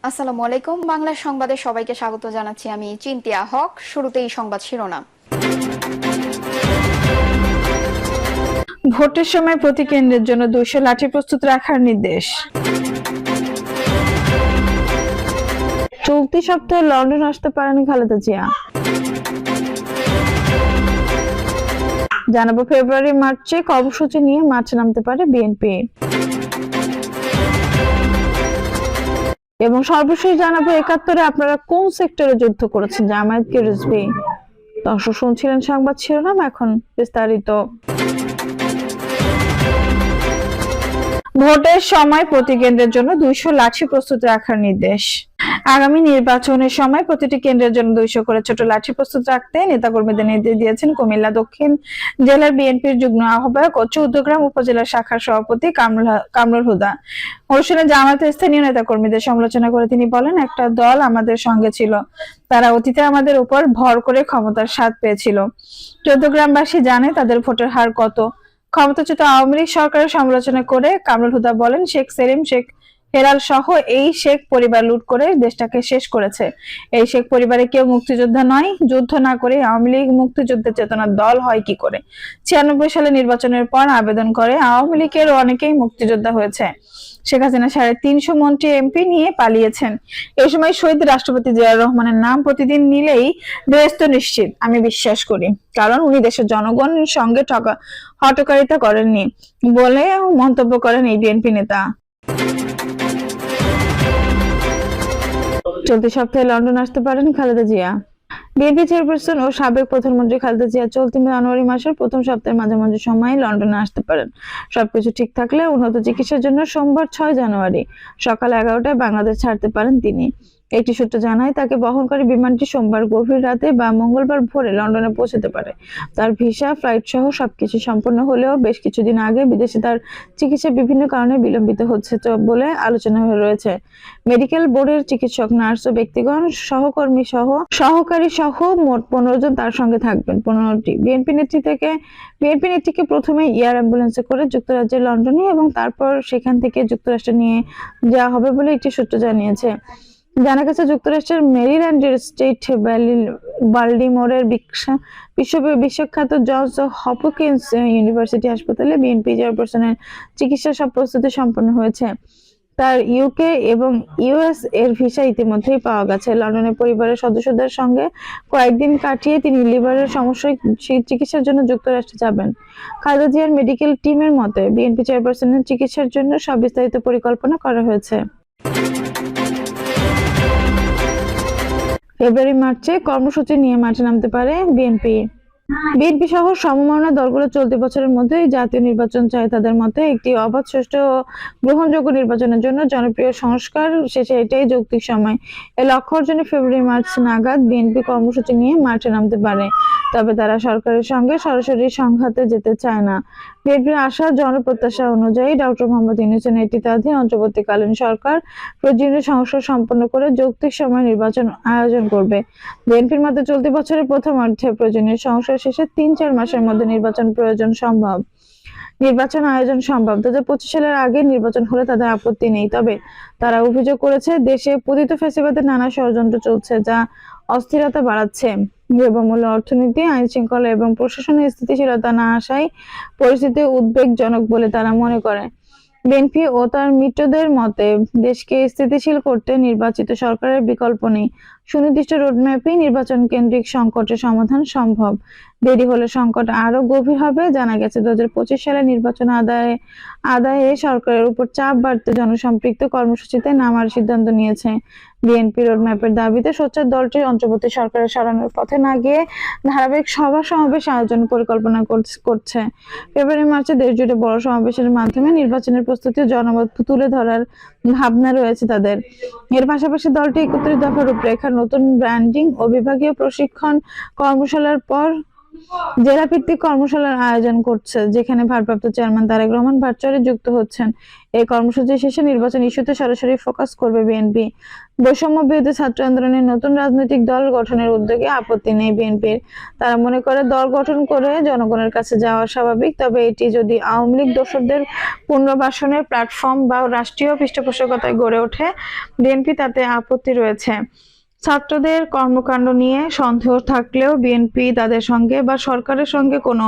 আসসালামু আলাইকুম। বাংলা সংবাদে সবাইকে স্বাগত জানাচ্ছি। আমি চিন্তিয়া হক। শুরুতেই সংবাদ শিরোনাম। ভোটের সময় প্রতি কেন্দ্রের জন্য 200 লাঠি প্রস্তুত রাখার নির্দেশ। চলতি সপ্তাহে লন্ডন আসতে পারেন খালেদা জিয়া। জানাবো ফেব্রুয়ারি মার্চে কর্মসূচি নিয়ে মাঠে নামতে পারে বিএনপি। এবং সর্বশেষ জানাবো 71-এ আপনারা কোন সেক্টরে যুদ্ধ করেছেন, জামায়াত কি রিজভী। দর্শক শুনছিলেন সংবাদ শিরোনাম, এখন বিস্তারিত। ভোটের সময় প্রতি কেন্দ্রের জন্য 200 লাঠি প্রস্তুত রাখার নির্দেশ। আগামী নির্বাচনের সময় প্রতিটি কেন্দ্রের জন্য 200 করে ছোট লাঠি প্রস্তুত রাখতে নেতাকর্মীদের নির্দেশ দিয়েছেন কুমিল্লা দক্ষিণ জেলার বিএনপির যুগ্ম আহ্বায়ক ও চৌদ্দগ্রাম উপজেলা শাখার সভাপতি কামরুল হুদা। অনুষ্ঠানে জামায়াতের স্থানীয় নেতাকর্মীদের সমালোচনা করে তিনি বলেন, একটা দল আমাদের সঙ্গে ছিল, তারা অতীতে আমাদের উপর ভর করে ক্ষমতার স্বাদ পেয়েছিল। চৌদ্দগ্রামবাসী জানে তাদের ভোটের হার কত। ক্ষমতাচ্যুত আওয়ামী লীগ সরকারের সমালোচনা করে কামরুল হুদা বলেন, শেখ সেলিম, শেখ হেলাল সহ এই শেখ পরিবার লুট করে দেশটাকে শেষ করেছে। এই শেখ পরিবারে কেউ মুক্তিযোদ্ধা নয়। যুদ্ধ না করে আওয়ামী লীগ মুক্তিযুদ্ধের চেতনার দল হয় কি করে? 96 সালে নির্বাচনের পর আবেদন করে আওয়ামী লীগের অনেকেই মুক্তিযোদ্ধা হয়েছে। শেখ হাসিনা 350 মন্ত্রী এমপি নিয়ে পালিয়েছেন। এই সময় শহীদ রাষ্ট্রপতি জিয়াউর রহমানের নাম প্রতিদিন নিলেই বেহেশত নিশ্চিত, আমি বিশ্বাস করি, কারণ উনি দেশের জনগণের সঙ্গে হঠকারিতা করেননি বলে মন্তব্য করেন এই বিএনপি নেতা। চলতি সপ্তাহে লন্ডন আসতে পারেন খালেদা জিয়া। বিএনপি চেয়ারপারসন ও সাবেক প্রধানমন্ত্রী খালেদা জিয়া চলতি জানুয়ারি মাসের প্রথম সপ্তাহের মাঝামাঝি সময়ে লন্ডনে আসতে পারেন। সবকিছু ঠিক থাকলে উন্নত চিকিৎসার জন্য সোমবার 6 জানুয়ারি সকাল 11টায় বাংলাদেশ ছাড়তে পারেন তিনি। একটি সূত্র জানায়, তাকে বহনকারী বিমানটি সোমবার গভীর রাতে বা মঙ্গলবার ভোরে লন্ডনে পৌঁছতে পারে। তার ভিসা, ফ্লাইট সহ সবকিছু সম্পন্ন হলেও বেশ কিছুদিন আগে বিদেশে তার চিকিৎসা বিভিন্ন কারণে বিলম্বিত হচ্ছে বলে আলোচনা হয়ে মেডিকেল বোর্ডের চিকিৎসক, নার্স ও ব্যক্তিগণ সহকারী সহ মোট 15 জন তার সঙ্গে থাকবেন। 15টি বিএনপি নেত্রীকে প্রথমে এয়ার অ্যাম্বুলেন্সে করে যুক্তরাজ্যের লন্ডনে এবং তারপর সেখান থেকে যুক্তরাষ্ট্রে নিয়ে যাওয়া হবে বলে একটি সূত্র জানিয়েছে। জানা গেছে, যুক্তরাষ্ট্রের মেরিল্যান্ডের স্টেট বাল্টিমোরের বিশ্বখ্যাত জনস হপকিন্স ইউনিভার্সিটি হাসপাতালে বিএনপি চেয়ারপারসনের চিকিৎসা সব প্রস্তুতি সম্পন্ন হয়েছে। তার ইউকে এবং ইউএস এর ভিসা ইতিমধ্যেই পাওয়া গেছে। লন্ডনে পরিবারের সদস্যদের সঙ্গে কয়েকদিন কাটিয়ে তিনি লিভারের সমস্যায় চিকিৎসার জন্য যুক্তরাষ্ট্রে যাবেন। খালেদা জিয়ার মেডিকেল টিমের মতে বিএনপি চেয়ারপারসনের চিকিৎসার জন্য সব বিস্তারিত পরিকল্পনা করা হয়েছে। ফেব্রুয়ারি মার্চে কর্মসূচি নিয়ে মাঠে নামতে পারে বিএনপি সহ সমমনা দলগুলো চলতি বছরের মধ্যে জাতীয় নির্বাচন চায়। তাদের মতে একটি অবাধ, সুষ্ঠু ও গ্রহণযোগ্য নির্বাচনের জন্য জনপ্রিয় সংস্কার শেষে এটাই যৌক্তিক সময়। এই লক্ষ্য অর্জনে ফেব্রুয়ারি মার্চ নাগাদ বিএনপি কর্মসূচি নিয়ে মাঠে নামতে পারে। তবে তারা সরকারের সঙ্গে সরাসরি সংঘাতে যেতে চায় না। বিএনপির আশা, জনপ্রত্যাশা অনুযায়ী ডক্টর মোহাম্মদ ইউনূসের নেতৃত্বাধীন অন্তর্বর্তীকালীন সরকার প্রয়োজনীয় সংস্কার সম্পন্ন করে যৌক্তিক সময় নির্বাচন আয়োজন করবে। বিএনপির মতে চলতি বছরের প্রথমার্ধে প্রয়োজনীয় সংস্কার শেষে 3-4 মাসের মধ্যে নির্বাচন আয়োজন সম্ভব। 2025 সালের আগে নির্বাচন হলে তাদের আপত্তি নেই। তবে তারা অভিযোগ করেছে, দেশে পতিত ফ্যাসিবাদের নানা ষড়যন্ত্র চলছে, যা অস্থিরতা বাড়াচ্ছে। দ্রব্যমূল্য, অর্থনীতি, আইন শৃঙ্খলা এবং প্রশাসনের স্থিতিশীলতা না আসায় পরিস্থিতি উদ্বেগজনক বলে তারা মনে করে। বিএনপি ও তার মিত্রদের মতে দেশকে স্থিতিশীল করতে নির্বাচিত সরকারের বিকল্প নেই। সুনির্দিষ্ট রোডম্যাপেই নির্বাচন কেন্দ্রিক সংকটের সমাধান সম্ভব। দেরি হলে সংকট আরো গভীর হবে। জানা গেছে, 2025 সালে নির্বাচন আদায়ে সরকারের উপর চাপ বাড়তে জনসম্পৃক্ত কর্মসূচিতে নামার সিদ্ধান্ত নিয়েছে বিএনপি। রোডম্যাপের দাবিতে সোচ্চার দলটি অন্তর্বর্তী সরকারের সরানোর পথে না গিয়ে ধারাবাহিক সভা সমাবেশ আয়োজনের পরিকল্পনা করছে। ফেব্রুয়ারি মার্চে দেশজুড়ে বড় সমাবেশের মাধ্যমে নির্বাচনের প্রস্তুতি ও জনমত তুলে ধরার ভাবনা রয়েছে তাদের। এর পাশাপাশি দলটি 31 দফা রূপরেখা, নতুন ব্র্যান্ডিং ও বিভাগীয় প্রশিক্ষণ কর্মশালার পর জেলা ভিত্তিক কর্মশালার আয়োজন করছে, যেখানে ভারপ্রাপ্ত চেয়ারম্যান তারেক রহমান ভার্চুয়ালি যুক্ত হচ্ছেন। এই কর্মসূচি শেষে নির্বাচন ইস্যুতে সরাসরি ফোকাস করবে বিএনপি। বৈষম্য বিরোধী ছাত্র আন্দোলনের নতুন রাজনৈতিক দল গঠনের উদ্যোগে আপত্তি নেই বিএনপির। তারা মনে করে দল গঠন করে জনগণের কাছে যাওয়া স্বাভাবিক, তবে এটি যদি আওয়ামী লীগ দোসরদের পুনর্বাসনের প্ল্যাটফর্ম বা রাষ্ট্রীয় পৃষ্ঠপোষকতায় গড়ে ওঠে, বিএনপি তাতে আপত্তি রয়েছে। ছাত্রদের কর্মকাণ্ড নিয়ে সন্দেহ থাকলেও বিএনপি তাদের সঙ্গে বা সরকারের সঙ্গে কোনো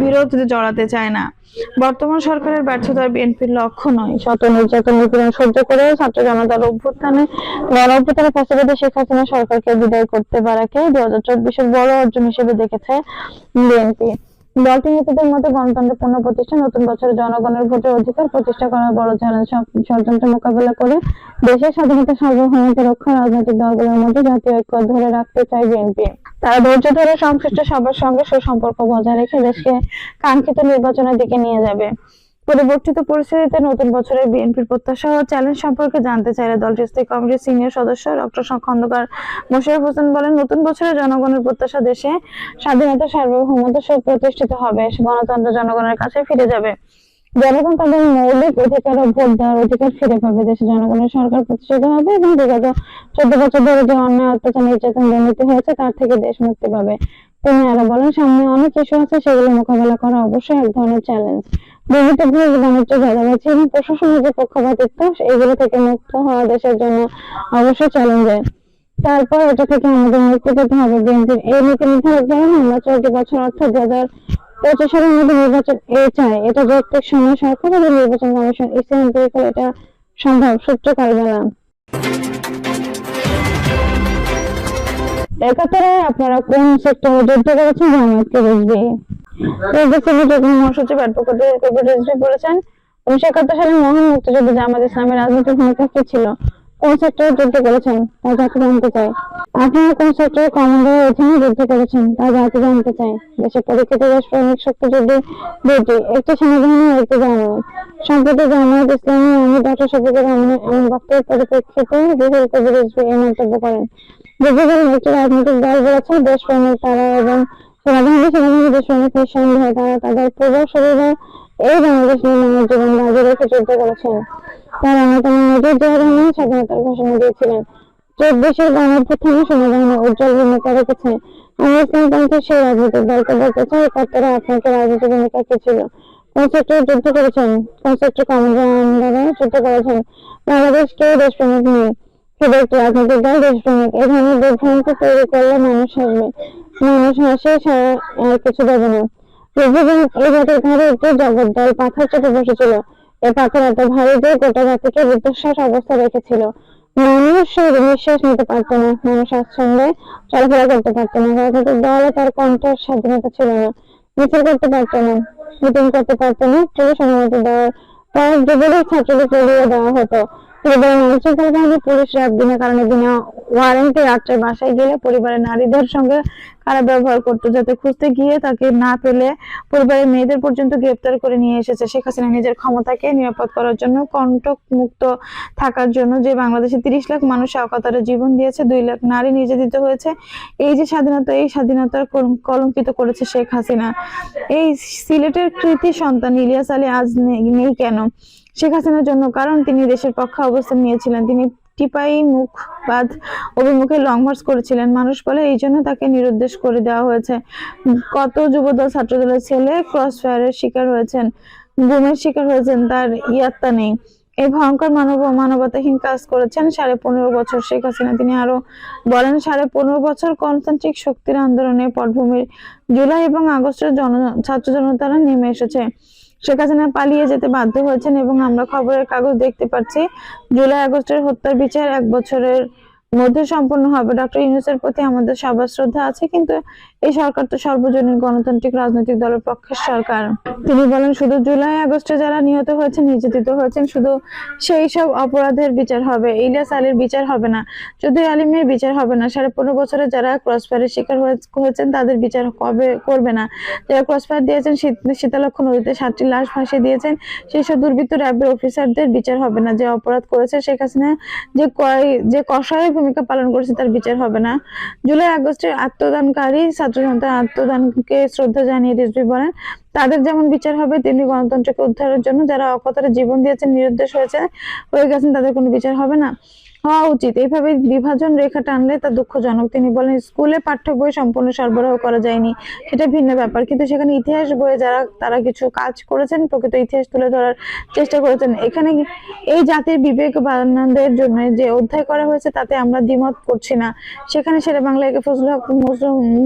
বিরোধ জড়াতে চায় না। বর্তমান সরকারের ব্যর্থতা বিএনপির লক্ষ্য নয়। শত নির্যাতন নিপীড়ন সহ্য করে ছাত্র জনতার গণ অভ্যুত্থানের ফ্যাসিবাদী শেখ হাসিনা সরকারকে বিদায় করতে পারাকে 2024-এর বড় অর্জন হিসেবে দেখেছে বিএনপি। দলটি নেতাদের মতে গণতন্ত্রের পুনঃপ্রতিষ্ঠা, নতুন বছরে জনগণের ভোটের অধিকার প্রতিষ্ঠা করার বড় চ্যালেঞ্জ। ষড়যন্ত্র মোকাবেলা করে দেশের স্বাধীনতা সার্বভৌমত্ব রক্ষা রাজনৈতিক দলগুলোর মধ্যে জাতীয় ঐক্য ধরে রাখতে চায় বিএনপি। তারা ধৈর্য ধরে সংশ্লিষ্ট সবার সঙ্গে সুসম্পর্ক বজায় রেখে দেশকে কাঙ্ক্ষিত নির্বাচনের দিকে নিয়ে যাবে। পরিবর্তিত পরিস্থিতিতে নতুন বছরের বিএনপির প্রত্যাশা ও চ্যালেঞ্জ সম্পর্কে জানতে চাইলে দলটির স্থায়ী কমিটির সিনিয়র সদস্য ডক্টর খন্দকার মোশাররফ হোসেন বলেন, নতুন বছরে জনগণের প্রত্যাশা দেশে স্বাধীনতা সার্বভৌমত্ব সুপ্রতিষ্ঠিত হবে, গণতন্ত্র জনগণের কাছে ফিরে যাবে। জনগণ তাদের মৌলিক অধিকার ও ভোট দেওয়ার অধিকার ফিরে পাবে। দেশে জনগণের সরকার প্রতিষ্ঠিত হবে এবং বিগত 14 বছর ধরে যে অন্যায়, অত্যাচার, নির্যাতন, দুর্নীতি হয়েছে তার থেকে দেশ মুক্তি পাবে। তিনি আরো বলেন, সামনে অনেক ইস্যু আছে, সেগুলো মোকাবেলা করা অবশ্যই এক ধরনের চ্যালেঞ্জ। দুর্নীতি, ঘুষ, বাণিজ্য, চাঁদাবাজি এবং প্রশাসনের যে পক্ষপাতিত্ব, এগুলো থেকে মুক্ত হওয়া দেশের জন্য অবশ্যই চ্যালেঞ্জের। তারপর এটা থেকে আমাদের মুক্তি পেতে হবে। বিএনপির এই নীতি নির্ধারক বলেন, আমরা 14 বছর অর্থাৎ 2025 সালের মধ্যে নির্বাচন চাই। এটা যৌক্তিক সময় সরকার এবং নির্বাচন কমিশন ইসিএমপি এটা সম্ভব। সূত্র কারবালা। 71-এ আপনারা কোন সেক্টরে যুদ্ধ করেছেন? জামায়াতকে বুঝবে। মহাসচিব অ্যাডভোকেট কবির রিজভী বলেছেন, 1971 সালে মহান মুক্তিযুদ্ধে জামায়াত ইসলামের রাজনৈতিক ভূমিকা কি ছিল? কোন সেক্টরে যুদ্ধ করেছেন তা জাতি জানতে চায়। আপনারা কোন সেক্টরে কমান্ডারের অধীনে যুদ্ধ করেছেন তা জাতি জানতে চায়। দেশের পরীক্ষিত দেশপ্রেমিক শক্তিযুদ্ধে দুটি, একটি সেনাবাহিনী ও একটি জামায়াত। সম্প্রতি জামায়াত ইসলামী আমির ডক্টর শফিকুর রহমানের এমন বক্তব্যের পরিপ্রেক্ষিতে রুহুল কবির রিজভী এই মন্তব্য করেন। একটি রাজনৈতিক দল বলেছে, দেশপ্রেমিক তারা এবং সেনাবাহিনী দেশপ্রেমিক নিঃসন্দেহে তারা তাদের পূর্বসূরীরা এই বাংলাদেশ নির্মাণের জীবন বাজি রেখে যুদ্ধ করেছেন। তার অন্যতম মেজর জিয়া রহমান স্বাধীনতার ঘোষণা দিয়েছিলেন। 24-এর গণঅভ্যুত্থানে সেনাবাহিনী উজ্জ্বল ভূমিকা রেখেছে। আমরা ইসলামপন্থী সেই রাজনৈতিক দলকে বলতে চাই, 71-এ আপনাদের রাজনৈতিক ভূমিকা কি ছিল? কোন সেক্টরে যুদ্ধ করেছেন? কোন সেক্টর কমান্ডাররা যুদ্ধ করেছেন? বাংলাদেশ কেউ দেশপ্রেমিক নেই, শুধু একটি রাজনৈতিক দল দেশপ্রেমিক। এই ধরনের বিভ্রান্তি তৈরি করলে মানুষ হাসবে, মানুষ হাসে, সারা আর কিছু দেবে না। এই জাতির ঘরে একটি জগদ্দল পাথর চেপে বসেছিল। এই পাথর এত ভারী যে গোটা জাতিকে রুদ্ধশ্বাস অবস্থা রেখেছিল। মানুষ নিঃশ্বাস নিতে পারতো না, মানুষ স্বাচ্ছন্দ্যে চলাফেরা করতে পারতো না। রাজনৈতিক দল তার কণ্ঠের স্বাধীনতা ছিল না, মিছিল করতে পারতো না, মিটিং করতে পারতো না, ট্রেনের অনুমতি দেওয়ার পর যুবলীগ ছাত্রলীগ চলিয়ে দেওয়া হতো। পুলিশ রাত বিনা কারণে বিনা ওয়ারেন্টে রাত্রে বাসায় গেলে পরিবারের নারীদের সঙ্গে খারাপ ব্যবহার করতো, যাতে খুঁজতে গিয়ে তাকে না পেলে পরিবারের মেয়েদের পর্যন্ত গ্রেপ্তার করে নিয়ে এসেছে। শেখ হাসিনা নিজের ক্ষমতাকে নিরাপদ করার জন্য, কণ্টক মুক্ত থাকার জন্য যে বাংলাদেশে 30 লাখ মানুষ অকাতরে জীবন দিয়েছে, 2 লাখ নারী নির্যাতিত হয়েছে, এই যে স্বাধীনতা, এই স্বাধীনতার কলঙ্কিত করেছে শেখ হাসিনা। এই সিলেটের কৃতি সন্তান ইলিয়াস আলী আজ নেই কেন? শেখ হাসিনার জন্য, কারণ তিনি দেশের পক্ষে অবস্থান নিয়েছিলেন। তিনি টিপাই মুখবাদ অভিমুখে লং মার্চ করেছিলেন। মানুষ বলে এই জন্য তাকে নিরুদ্দেশ করে দেওয়া হয়েছে। কত যুবদল ছাত্রদলের ছেলে ক্রস ফায়ারের শিকার হয়েছেন, গুমের শিকার হয়েছেন, তার ইয়াত্তা নেই। এই ভয়ঙ্কর মানবতাহীন কাজ করেছেন 15.5 বছর শেখ হাসিনা। তিনি আরো বলেন, 15.5 বছর গণতান্ত্রিক শক্তির আন্দোলনের পটভূমির জুলাই এবং আগস্টের ছাত্র জনতারা নেমে এসেছে। শেখ হাসিনা পালিয়ে যেতে বাধ্য হয়েছেন এবং আমরা খবরের কাগজ দেখতে পাচ্ছি জুলাই আগস্টের হত্যার বিচার 1 বছরের মধ্যে সম্পন্ন হবে। ডক্টর ইউনূসের প্রতি আমাদের সবার শ্রদ্ধা আছে, কিন্তু এই সরকার তো সর্বজনীন গণতান্ত্রিক রাজনৈতিক দলের পক্ষের সরকার। তিনি বলেন, শুধু জুলাই আগস্টে যারা নিহত হয়েছেন, নির্যাতিত হয়েছেন, শুধু সেই সব অপরাধের বিচার হবে, ইলিয়াস আলীর বিচার হবে না, চৌধুরী আলীমের বিচার হবে না। 15.5 বছরে যারা ক্রসফায়ারের শিকার হয়েছেন তাদের বিচার কবে করবে না? যারা ক্রসফায়ার দিয়েছেন, শীতলক্ষ নদীতে 7টি লাশ ভাসিয়ে দিয়েছেন, সেই সব দুর্বৃত্ত র্যাবের অফিসারদের বিচার হবে না। যে অপরাধ করেছে শেখ হাসিনা, যে কষায় ভূমিকা পালন করেছে তার বিচার হবে না। জুলাই আগস্টের আত্মদানকারী ছাত্র জনতার আত্মদানকে শ্রদ্ধা জানিয়ে রিজভী বলেন, তাদের যেমন বিচার হবে তেমনি গণতন্ত্রকে উদ্ধারের জন্য যারা অকতারে জীবন দিয়েছেন, নিরুদ্দেশ হয়ে গেছেন, তাদের কোনো বিচার হবে না, হওয়া উচিত। এইভাবে বিভাজন রেখা টানলে তা দুঃখজনক। তিনি বলেন, স্কুলে পাঠ্য বই সম্পূর্ণ সরবরাহ করা যায়নি, সেটা ভিন্ন ব্যাপার, কিন্তু সেখানে ইতিহাস বইয়ে তারা কিছু কাজ করেছেন, প্রকৃত ইতিহাস তুলে ধরার চেষ্টা করেছেন। এখানে এই জাতির বিবেক বানানোর জন্য যে অধ্যায় করা হয়েছে তাতে আমরা দ্বিমত করছি না। সেখানে শেরে বাংলা একে ফজলুল হক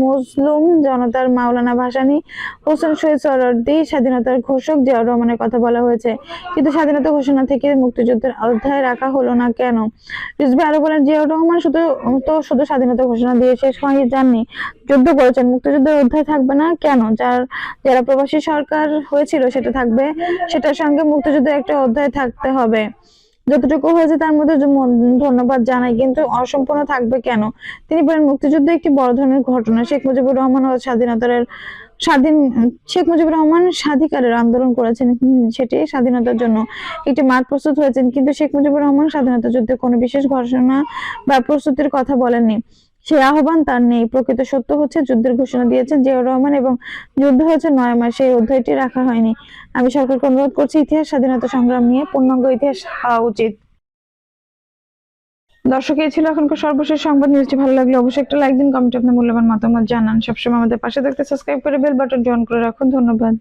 মজলুম জনতার মাওলানা ভাসানী, হোসেন শহীদ সোহরাওয়ার্দী, স্বাধীনতার ঘোষক জিয়াউর রহমানের কথা বলা হয়েছে, কিন্তু স্বাধীনতা ঘোষণা থেকে মুক্তিযুদ্ধের অধ্যায় রাখা হলো না কেন? রিজভী আরো বলেন, জিয়াউর রহমান শুধু স্বাধীনতা ঘোষণা দিয়ে শেষ হয়ে যাননি, যুদ্ধ করেছেন। মুক্তিযুদ্ধের অধ্যায় থাকবে না কেন? যারা প্রবাসী সরকার হয়েছিল সেটা থাকবে, সেটার সঙ্গে মুক্তিযুদ্ধের একটা অধ্যায় থাকতে হবে। যতটুকু হয়েছে তার মধ্যে ধন্যবাদ জানাই, কিন্তু অসম্পূর্ণ থাকবে কেন? তিনি বলেন, মুক্তিযুদ্ধ একটি বড় ধরনের ঘটনা। শেখ মুজিবুর রহমান স্বাধিকারের আন্দোলন করেছেন, সেটি স্বাধীনতার জন্য একটি মাঠ প্রস্তুত হয়েছেন, কিন্তু শেখ মুজিবুর রহমান স্বাধীনতা যুদ্ধে কোনো বিশেষ ঘোষণা বা প্রস্তুতির কথা বলেননি। সেই আহ্বান তার নেই। প্রকৃত সত্য হচ্ছে, যুদ্ধের ঘোষণা দিয়েছেন জিয়াউর রহমান এবং যুদ্ধ হয়েছে 9 মাস, সেই অধ্যায়টি রাখা হয়নি। আমি সরকারকে অনুরোধ করছি, ইতিহাস স্বাধীনতা সংগ্রাম নিয়ে পূর্ণাঙ্গ ইতিহাস হওয়া উচিত। দর্শক, এই ছিল এখনকার সর্বশেষ সংবাদ। নিউজটি ভালো লাগলে অবশ্যই একটা লাইক দিন, কমেন্টে আপনার মূল্যবান মতামত জানান। সবসময় আমাদের পাশে থাকতে সাবস্ক্রাইব করে বেল বাটনটি অন করে রাখুন। ধন্যবাদ।